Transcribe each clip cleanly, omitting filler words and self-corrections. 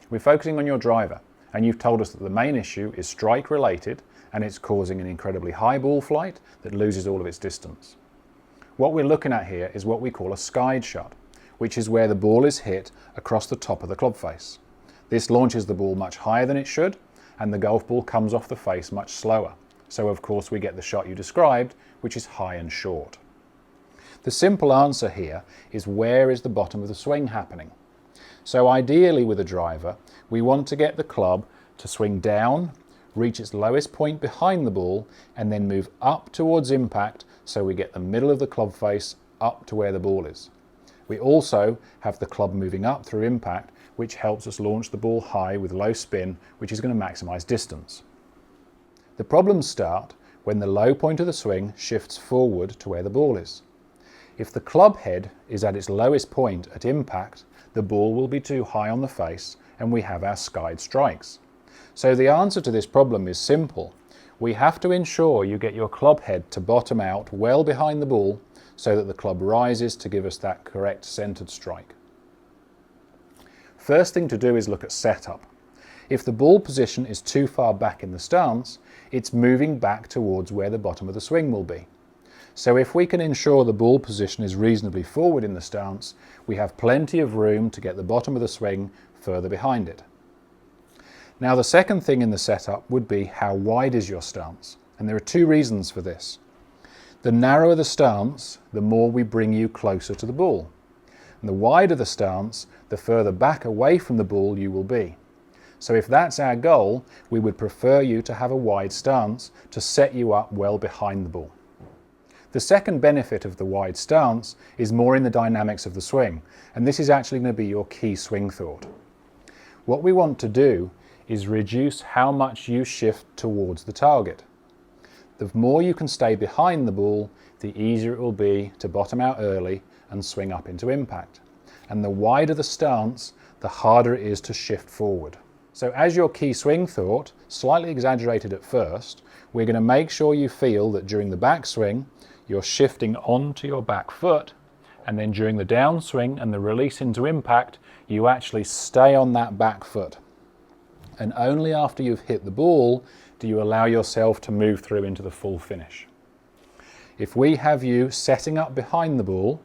We're focusing on your driver, and you've told us that the main issue is strike related and it's causing an incredibly high ball flight that loses all of its distance. What we're looking at here is what we call a skied shot, which is where the ball is hit across the top of the club face. This launches the ball much higher than it should, and the golf ball comes off the face much slower. So of course we get the shot you described, which is high and short. The simple answer here is, where is the bottom of the swing happening? So ideally with a driver, we want to get the club to swing down, reach its lowest point behind the ball, and then move up towards impact so we get the middle of the club face up to where the ball is. We also have the club moving up through impact, which helps us launch the ball high with low spin, which is going to maximise distance. The problems start when the low point of the swing shifts forward to where the ball is. If the club head is at its lowest point at impact, the ball will be too high on the face and we have our skied strikes. So the answer to this problem is simple. We have to ensure you get your club head to bottom out well behind the ball so that the club rises to give us that correct centered strike. First thing to do is look at setup. If the ball position is too far back in the stance, it's moving back towards where the bottom of the swing will be. So if we can ensure the ball position is reasonably forward in the stance, we have plenty of room to get the bottom of the swing further behind it. Now the second thing in the setup would be, how wide is your stance? And there are two reasons for this. The narrower the stance, the more we bring you closer to the ball. And the wider the stance, the further back away from the ball you will be. So if that's our goal, we would prefer you to have a wide stance to set you up well behind the ball. The second benefit of the wide stance is more in the dynamics of the swing, and this is actually going to be your key swing thought. What we want to do is reduce how much you shift towards the target. The more you can stay behind the ball, the easier it will be to bottom out early and swing up into impact. And the wider the stance, the harder it is to shift forward. So as your key swing thought, slightly exaggerated at first, we're going to make sure you feel that during the backswing, you're shifting onto your back foot, and then during the downswing and the release into impact, you actually stay on that back foot. And only after you've hit the ball do you allow yourself to move through into the full finish. If we have you setting up behind the ball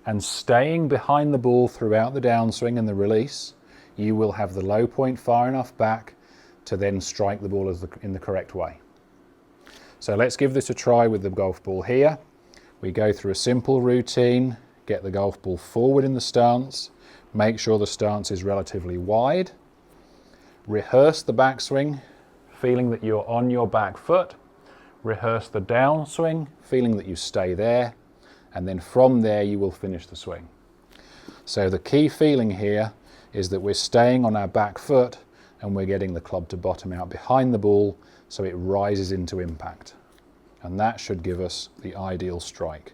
and staying behind the ball throughout the downswing and the release, you will have the low point far enough back to then strike the ball in the correct way. So let's give this a try with the golf ball here. We go through a simple routine, get the golf ball forward in the stance, make sure the stance is relatively wide, rehearse the backswing, feeling that you're on your back foot, rehearse the downswing, feeling that you stay there, and then from there you will finish the swing. So the key feeling here is that we're staying on our back foot and we're getting the club to bottom out behind the ball so it rises into impact. And that should give us the ideal strike.